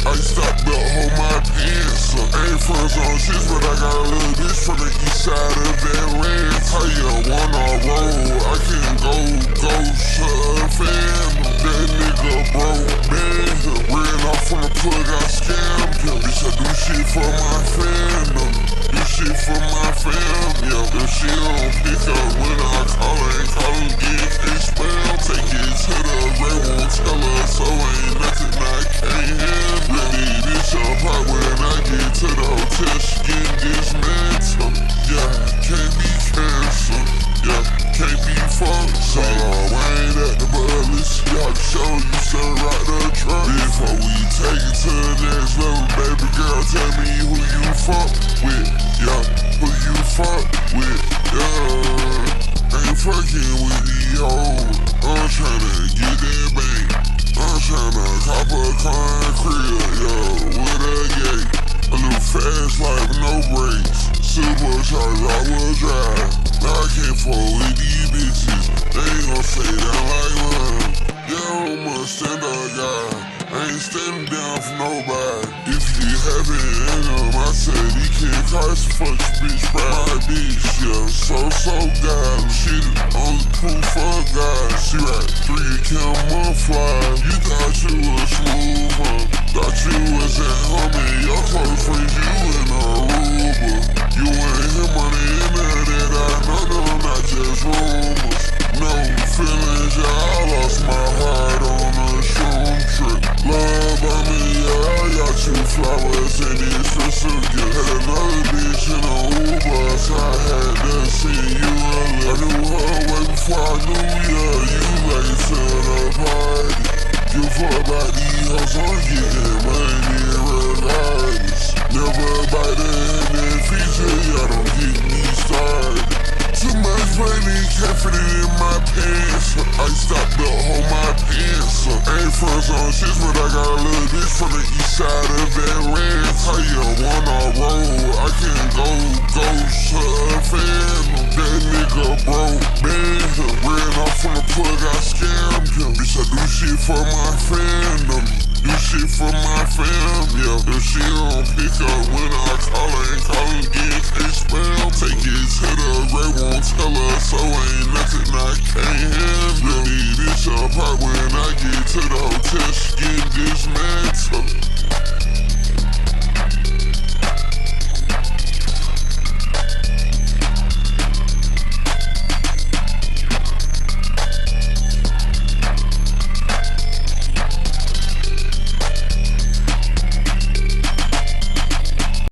I stopped to hold my pants. Ain't friends on shit, but I got a little bitch from the east side of Atlanta. How you wanna roll? I can go to a fan. That nigga broke, man. Ran off from the plug, I scammed him. Bitch, I do shit for my fandom. Do shit for my fam, yeah. If she don't pick up when I call her, ain't callin' get expelled. Take it to the grave, won't tell her, so ain't nothing I can't handle. Leave this apart when I get to the hotel, she get dismantled. Yeah, can't be canceled, yeah, can't be fucked. So I ain't at the bullets, yeah, I can show you some right the truck. Before we take it to the next level, baby girl, tell me who you fuck with, yeah, who you fuck with, yeah. Ain't fucking with these hoes, I'm tryna get that bank. I'm tryna cop a concrete, yeah, with a gate. A little fast life, no brakes. Supercharged, I will drive. Now I can't fall with these bitches. They ain't gon' say that like mine. Yeah, I'm a stand-up guy. I ain't standing down for nobody. If you haven't in them, I said he can't cause fuck bitch by my bitch, yeah. So God, she the only proof of God. She right 3 camouflage. You thought you was smooth, huh? Thought you was at home and your close friends, you in Aruba. You ain't him on the internet, I know them, not just rumors. No feelings, yeah, I lost my heart on a shroom trip. Love on me, yeah, I got you flowers and it's for some gift. Had another bitch in a Uber, so I had to see you early. I knew her way before I knew ya, you late to the party. Give a fuck about these hoes, I'm getting money regardless. Never bite the hand and feature, y'all don't get me started. Too much money, can't fit it in my pants. I stopped to hold my pants. Ain't friends on shit, but I got a little bitch from the east side of Atlanta. How you wanna roll? I can go to a fan. That nigga broke, man. Ran off from the plug, I scammed him. Bitch, I do shit for my fandom. Do shit for my fam, yeah. If she don't pick up when I call her, ain't callin' get expelled. Take it to the grave, won't tell her, so ain't nothing I can't handle. Leave this apart when I get to the hotel, she get